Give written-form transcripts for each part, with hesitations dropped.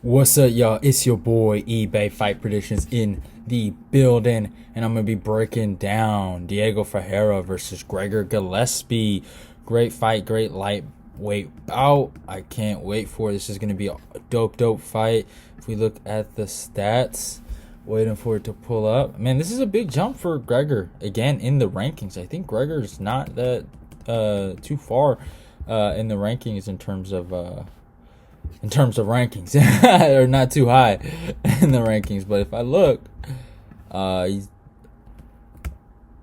What's up, y'all? It's your boy eBay Fight Predictions in the building, and I'm gonna be breaking down Diego Ferreira versus Gregor Gillespie. Great fight, great lightweight bout. I can't wait for it. This is gonna be a dope fight. If we look at the stats, waiting for it to pull up. Man, this is a big jump for Gregor again in the rankings. I think Gregor's not that too far in the rankings in terms of rankings. Or not too high in the rankings. But if I look, he's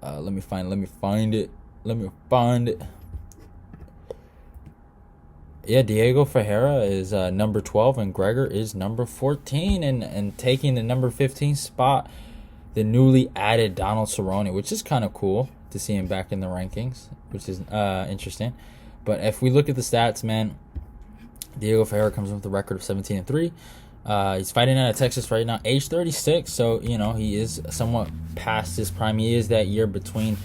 let me find it. Yeah, Diego Ferreira is number 12 and Gregor is number 14, and taking the number 15 spot, the newly added Donald Cerrone, which is kind of cool to see him back in the rankings, which is interesting. But if we look at the stats, man, Diego Ferreira comes in with a record of 17-3. He's fighting out of Texas right now, age 36. So, he is somewhat past his prime. He is that year between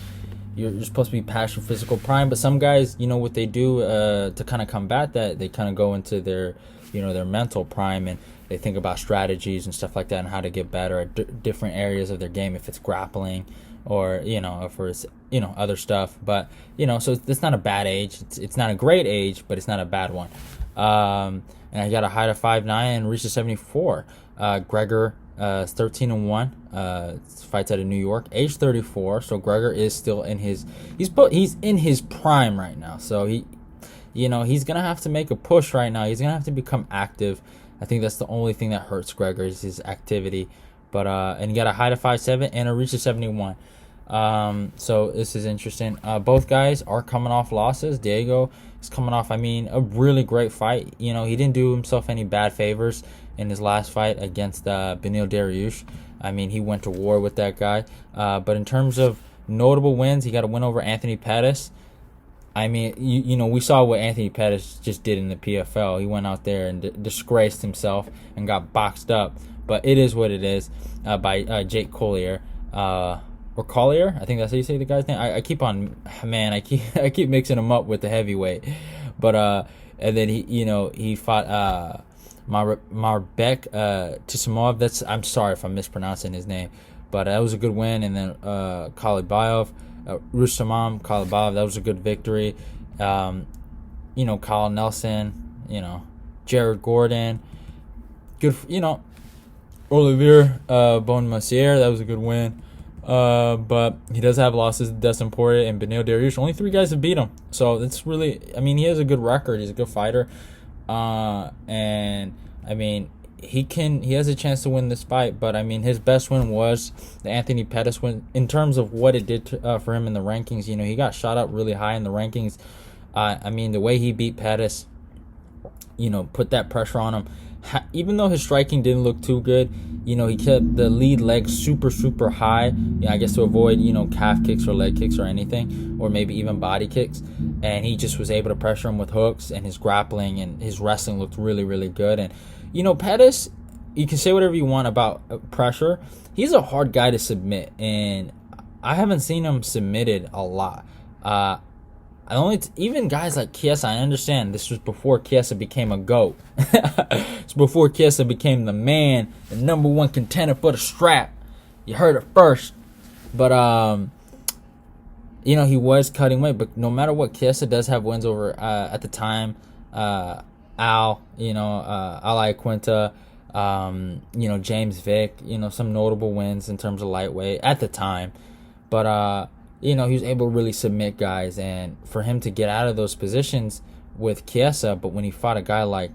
you're supposed to be past your physical prime. But some guys, what they do to kind of combat that, they kind of go into their mental prime, and they think about strategies and stuff like that and how to get better at different areas of their game, if it's grappling or, if it's, other stuff. But, so it's not a bad age. It's not a great age, but it's not a bad one. And I got a height of 5'9" and reached a 74. Gregor is 13-1. Fights out of New York, age 34. So Gregor is still in he's in his prime right now. So he's gonna have to make a push right now. He's gonna have to become active. I think that's the only thing that hurts Gregor is his activity. But and he got a height of 5'7" and a reach of 71. So this is interesting. Both guys are coming off losses. Diego is coming off, a really great fight. He didn't do himself any bad favors in his last fight against Beneil Dariush. He went to war with that guy. But in terms of notable wins, he got a win over Anthony Pettis. We saw what Anthony Pettis just did in the PFL. He went out there and disgraced himself and got boxed up. But it is what it is, by Jake Collier. Or Collier, I think that's how you say the guy's name. I keep mixing him up with the heavyweight, but and then he fought Marbek Tisimov. I'm sorry if I'm mispronouncing his name, but that was a good win. And then Kalibayev, Rustamam Kalibayev, that was a good victory. Kyle Nelson, Jared Gordon, good. Olivier Bonmessier, that was a good win. But he does have losses. Dustin Poirier and Beneil Dariush. Only 3 guys have beat him. So it's really, he has a good record. He's a good fighter. And he has a chance to win this fight. But his best win was the Anthony Pettis win. In terms of what it did for him in the rankings, he got shot up really high in the rankings. The way he beat Pettis, put that pressure on him. Even though his striking didn't look too good, he kept the lead leg super high. I guess to avoid, calf kicks or leg kicks or anything, or maybe even body kicks. And he just was able to pressure him with hooks, and his grappling and his wrestling looked really good. And, Pettis, you can say whatever you want about pressure. He's a hard guy to submit, and I haven't seen him submitted a lot. Even guys like Chiesa, I understand this was before Chiesa became a GOAT. It's before Chiesa became the man, the number 1 contender for the strap. You heard it first. But he was cutting weight. But no matter what, Chiesa does have wins over at the time. Al Iaquinta, James Vick. Some notable wins in terms of lightweight at the time. But he was able to really submit guys, and for him to get out of those positions with Chiesa, but when he fought a guy like,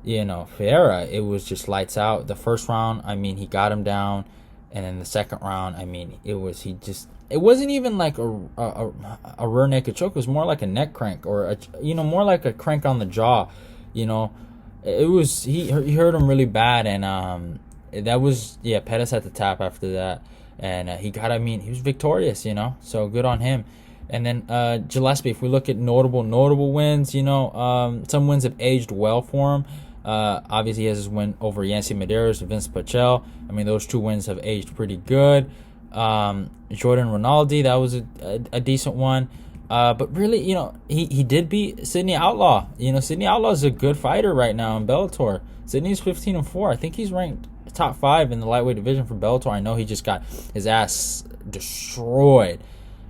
Ferreira, it was just lights out. The first round, he got him down, and then the second round, it wasn't even like a rear naked choke. It was more like a neck crank, or more like a crank on the jaw. It was he hurt him really bad, and that was Pettis had to tap after that. And he was victorious, so good on him. And then Gillespie, if we look at notable wins, some wins have aged well for him. Obviously, he has his win over Yancy Medeiros and Vince Pichel. Those 2 wins have aged pretty good. Jordan Rinaldi, that was a decent one. But really, he did beat Sidney Outlaw. Sidney Outlaw is a good fighter right now in Bellator. Sydney's 15-4. I think he's ranked top 5 in the lightweight division for Bellator. I know he just got his ass destroyed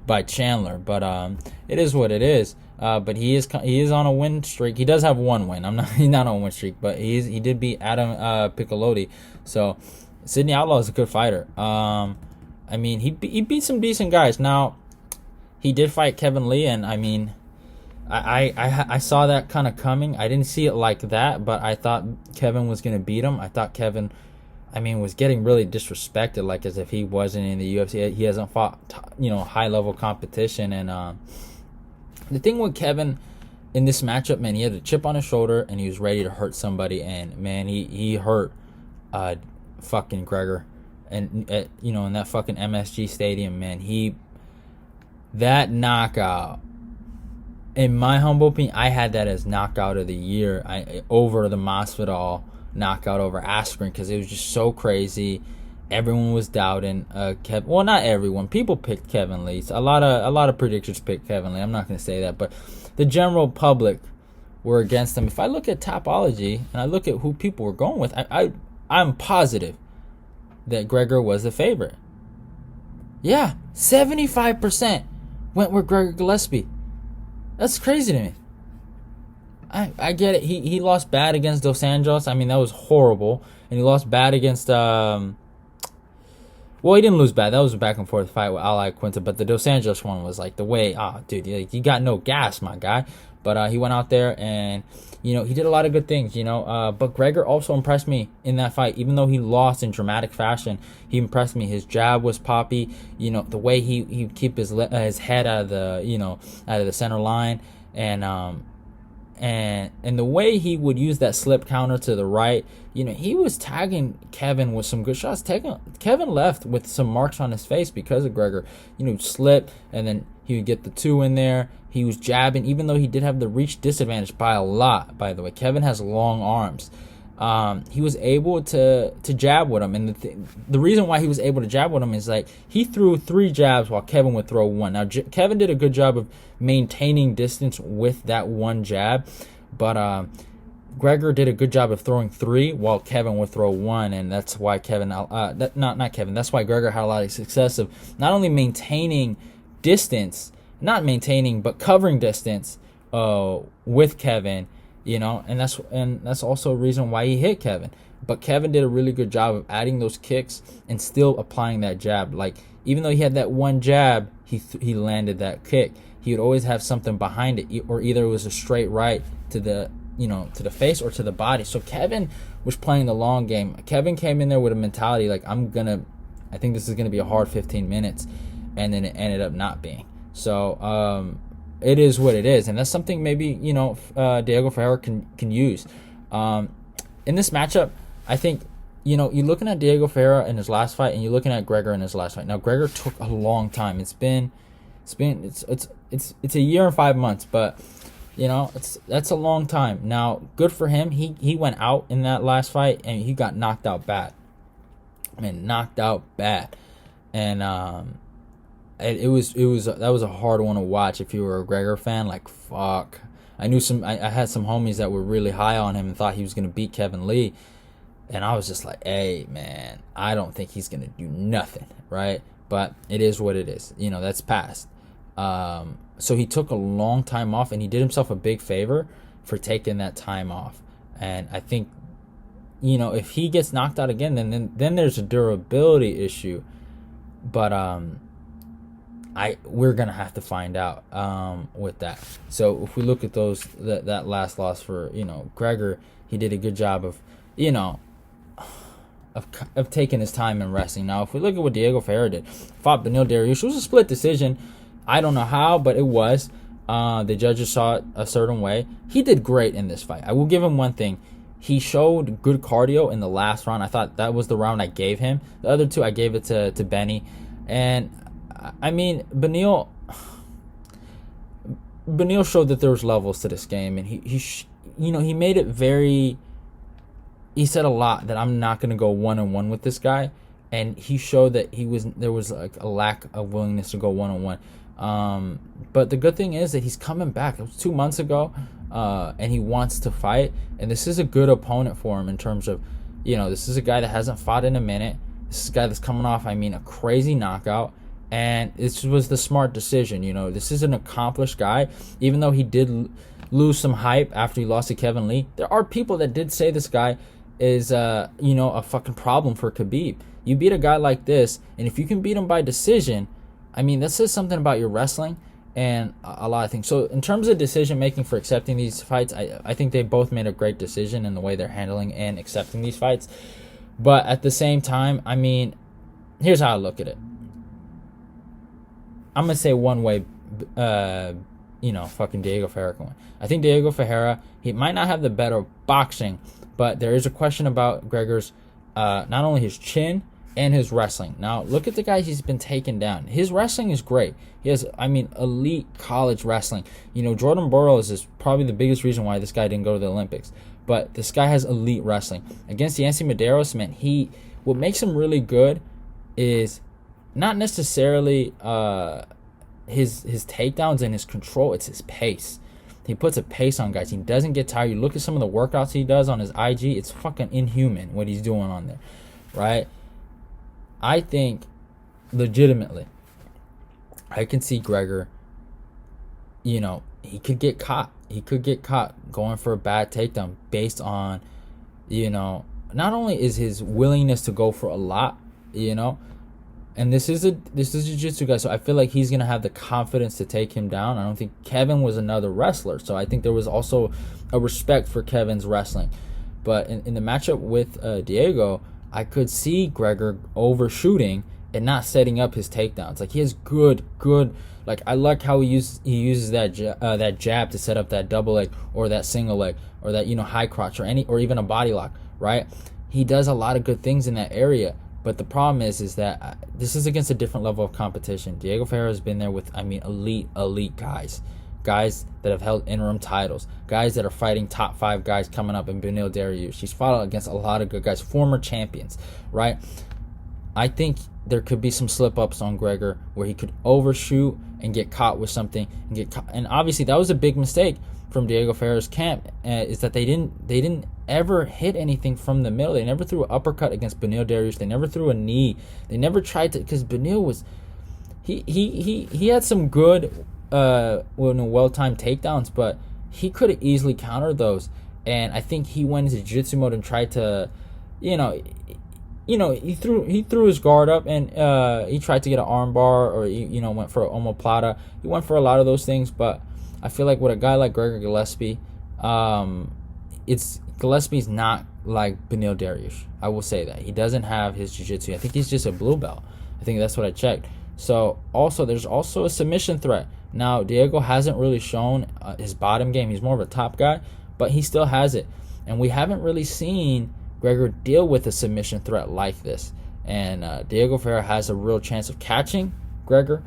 by Chandler, but it is what it is. But he is on a win streak. He does have one win. He's not on a win streak, but he did beat Adam Piccolotti. So Sydney Outlaw is a good fighter. I mean, he beat some decent guys. Now he did fight Kevin Lee, and I mean, I saw that kind of coming. I didn't see it like that, but I thought Kevin was gonna beat him. I thought Kevin, I mean, was getting really disrespected, like as if he wasn't in the UFC. He hasn't fought, high level competition. And the thing with Kevin in this matchup, man, he had a chip on his shoulder and he was ready to hurt somebody. And man, he hurt fucking Gregor, and in that fucking MSG Stadium, man, that knockout. In my humble opinion, I had that as knockout of the year. Over the Masvidal knockout over Askren, because it was just so crazy. Everyone was doubting Kevin. Well, not everyone. People picked Kevin Lee. A lot of predictors picked Kevin Lee. I'm not going to say that, but the general public were against him. If I look at Topology and I look at who people were going with, I'm positive that Gregor was the favorite. Yeah, 75% went with Gregor Gillespie. That's crazy to me. I get it. He lost bad against Dos Anjos. I mean, that was horrible. And he lost bad against well, he didn't lose bad. That was a back and forth fight with Ali Quinta. But the Dos Anjos one was like the way, dude, you got no gas, my guy. But he went out there and, he did a lot of good things, But Gregor also impressed me in that fight. Even though he lost in dramatic fashion, he impressed me. His jab was poppy. The way he keep his head out of the center line. And the way he would use that slip counter to the right, he was tagging Kevin with some good shots. Kevin left with some marks on his face because of Gregor. Slip, and then he would get the 2 in there. He was jabbing, even though he did have the reach disadvantage by a lot, by the way. Kevin has long arms. He was able to jab with him. And the reason why he was able to jab with him is like he threw 3 jabs while Kevin would throw 1. Now, Kevin did a good job of maintaining distance with that 1 jab. But Gregor did a good job of throwing 3 while Kevin would throw 1. And that's why that's why Gregor had a lot of success of not only maintaining distance, but covering distance with Kevin. And that's also a reason why he hit Kevin. But Kevin did a really good job of adding those kicks and still applying that jab. Like, even though he had that 1 jab, he landed that kick. He would always have something behind it, or either it was a straight right to the face or to the body. So Kevin was playing the long game. Kevin came in there with a mentality like, I think this is gonna be a hard 15 minutes, and then it ended up not being. So it is what it is, and that's something maybe Diego Ferreira can use in this matchup. I think you're looking at Diego Ferreira in his last fight, and you're looking at Gregor in his last fight. Now Gregor took a long time. It's a year and 5 months, but that's a long time. Now, good for him. He went out in that last fight and he got knocked out bad. And that was a hard one to watch if you were a Gregor fan. Like, fuck. I had some homies that were really high on him and thought he was gonna beat Kevin Lee, and I was just like, hey man, I don't think he's gonna do nothing, right? But it is what it is. That's past. So he took a long time off, and he did himself a big favor for taking that time off. And I think, if he gets knocked out again, then there's a durability issue. But we're gonna have to find out with that. So if we look at that last loss for Gregor, he did a good job of of taking his time and resting. Now if we look at what Diego Ferreira did, fought Beneil Dariush. It was a split decision. I don't know how, but it was. The judges saw it a certain way. He did great in this fight. I will give him one thing. He showed good cardio in the last round. I thought that was the round I gave him. The other 2, I gave it to Benny. And I mean, Beneil showed that there was levels to this game, and he made it very. He said a lot that I'm not going to go 1-on-1 with this guy, and he showed that there was like a lack of willingness to go 1-on-1. But the good thing is that he's coming back. It was 2 months ago, and he wants to fight. And this is a good opponent for him in terms of, this is a guy that hasn't fought in a minute. This is a guy that's coming off, a crazy knockout. And this was the smart decision. This is an accomplished guy. Even though he did lose some hype after he lost to Kevin Lee, there are people that did say this guy is, a fucking problem for Khabib. You beat a guy like this, and if you can beat him by decision, that says something about your wrestling and a lot of things. So in terms of decision making for accepting these fights, I think they both made a great decision in the way they're handling and accepting these fights. But at the same time, here's how I look at it. I'm going to say one way, fucking Diego Ferreira can win. I think Diego Ferreira, he might not have the better boxing, but there is a question about Gregor's, not only his chin, and his wrestling. Now, look at the guys he's been taking down. His wrestling is great. He has, elite college wrestling. Jordan Burroughs is probably the biggest reason why this guy didn't go to the Olympics. But this guy has elite wrestling. Against Yancy Medeiros, man, what makes him really good is not necessarily his takedowns and his control. It's his pace. He puts a pace on guys. He doesn't get tired. You look at some of the workouts he does on his IG. It's fucking inhuman what he's doing on there, right? I think, legitimately, I can see Gregor, he could get caught. He could get caught going for a bad takedown based on, not only is his willingness to go for a lot, and this is a jiu-jitsu guy, so I feel like he's going to have the confidence to take him down. I don't think Kevin was another wrestler, so I think there was also a respect for Kevin's wrestling. But in the matchup with Diego, I could see Gregor overshooting and not setting up his takedowns. Like, he has good. Like, I like how he uses that jab to set up that double leg or that single leg or that high crotch or even a body lock. Right? He does a lot of good things in that area. But the problem is that this is against a different level of competition. Diego Ferreira has been there with elite guys that have held interim titles, guys that are fighting top 5 guys coming up in Beneil Dariush. He's fought against a lot of good guys, former champions, right? I think there could be some slip-ups on Gregor where he could overshoot and get caught with something and obviously that was a big mistake from Diego Ferreira's camp, is that they didn't ever hit anything from the middle. They never threw an uppercut against Beneil Dariush. They never threw a knee. They never tried to, because Beneil was he had some good well-timed takedowns, but he could have easily countered those. And I think he went into jiu-jitsu mode and tried to, he threw his guard up and he tried to get an armbar, or went for an omoplata. He went for a lot of those things, but I feel like with a guy like Gregor Gillespie, Gillespie's not like Beneil Dariush. I will say that he doesn't have his jiu-jitsu. I think he's just a blue belt. I think that's what I checked. So there's also a submission threat. Now, Diego hasn't really shown his bottom game. He's more of a top guy, but he still has it. And we haven't really seen Gregor deal with a submission threat like this. And Diego Ferreira has a real chance of catching Gregor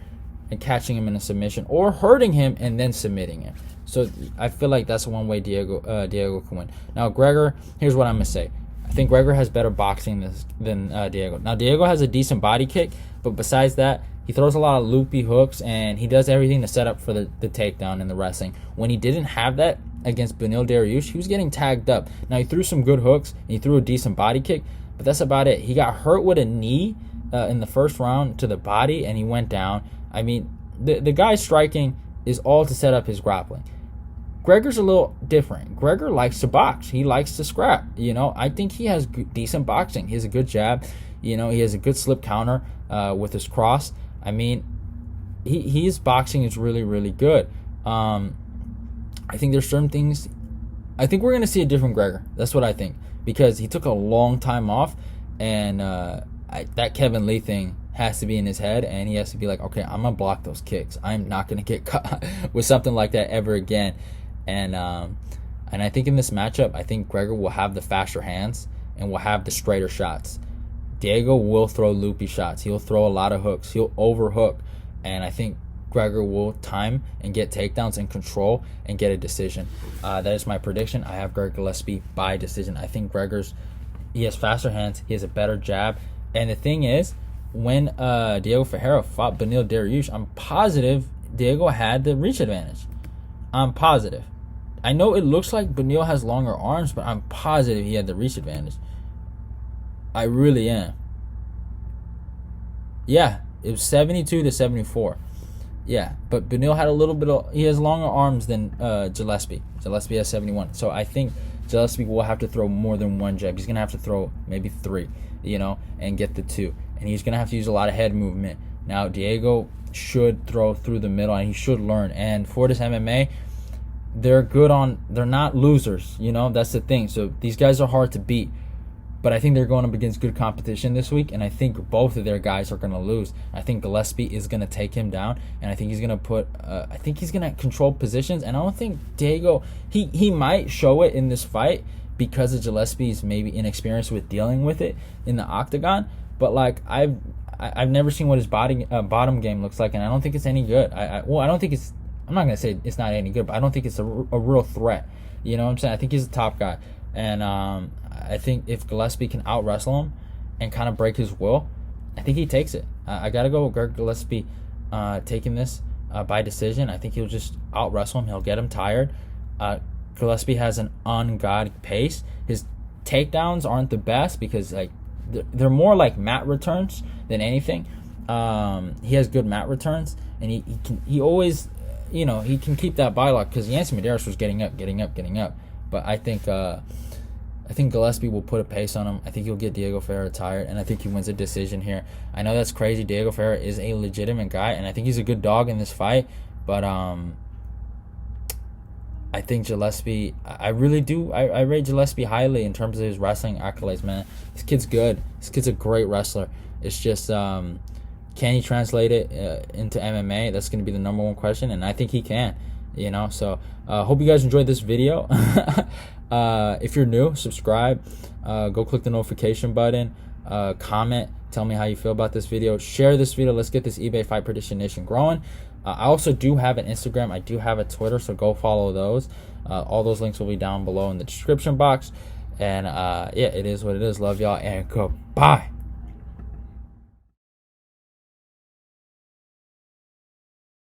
and catching him in a submission, or hurting him and then submitting him. So I feel like that's one way Diego can win. Now, Gregor, here's what I'm going to say. I think Gregor has better boxing than Diego. Now, Diego has a decent body kick, but besides that, he throws a lot of loopy hooks, and he does everything to set up for the takedown and the wrestling. When he didn't have that against Beneil Dariush, he was getting tagged up. Now, he threw some good hooks, and he threw a decent body kick, but that's about it. He got hurt with a knee in the first round to the body, and he went down. I mean, the guy's striking is all to set up his grappling. Gregor's a little different. Gregor likes to box. He likes to scrap. I think he has decent boxing. He has a good jab. He has a good slip counter with his cross. I mean, his boxing is really, really good. I think there's certain things. I think we're going to see a different Gregor. That's what I think. Because he took a long time off, and that Kevin Lee thing has to be in his head, and he has to be like, okay, I'm going to block those kicks. I'm not going to get caught with something like that ever again. And I think in this matchup, I think Gregor will have the faster hands and will have the straighter shots. Diego will throw loopy shots. He'll throw a lot of hooks. He'll overhook. And I think Gregor will time and get takedowns and control and get a decision. That is my prediction. I have Gregor Gillespie by decision. I think he has faster hands. He has a better jab. And the thing is, when Diego Ferreira fought Beneil Dariush, I'm positive Diego had the reach advantage. I'm positive. I know it looks like Beneil has longer arms, but I'm positive he had the reach advantage. I really am. Yeah, it was 72 to 74. Yeah, but Beneil had a little bit of... He has longer arms than Gillespie. Gillespie has 71. So I think Gillespie will have to throw more than one jab. He's going to have to throw maybe 3, and get the 2. And he's going to have to use a lot of head movement. Now, Diego should throw through the middle, and he should learn. And for this MMA, they're not losers, That's the thing. So these guys are hard to beat. But I think they're going up against good competition this week, and I think both of their guys are going to lose. I think Gillespie is going to take him down, and I think he's going to he's going to control positions. And I don't think Diego, he might show it in this fight because of Gillespie's maybe inexperience with dealing with it in the octagon. But like I've never seen what his bottom game looks like, and I don't think it's any good. I don't think it's. I'm not going to say it's not any good, but I don't think it's a real threat. You know what I'm saying? I think he's a top guy, and I think if Gillespie can out-wrestle him and kind of break his will, I think he takes it. I got to go with Gregor Gillespie taking this by decision. I think he'll just out-wrestle him. He'll get him tired. Gillespie has an on-God pace. His takedowns aren't the best because they're more like mat returns than anything. He has good mat returns, and he always, he can keep that body lock because Yancy Medeiros was getting up. But I think Gillespie will put a pace on him. I think he'll get Diego Ferreira tired, and I think he wins a decision here. I know that's crazy. Diego Ferreira is a legitimate guy, and I think he's a good dog in this fight. But I think Gillespie, I really do. I rate Gillespie highly in terms of his wrestling accolades, man. This kid's good. This kid's a great wrestler. It's just, can he translate it into MMA? That's going to be the number one question, and I think he can. So hope you guys enjoyed this video. If you're new, subscribe. Go click the notification button. Comment. Tell me how you feel about this video. Share this video. Let's get this eBay Fight Prediction Nation growing. I also do have an Instagram. I do have a Twitter, so go follow those. All those links will be down below in the description box. And yeah, it is what it is. Love y'all, and goodbye.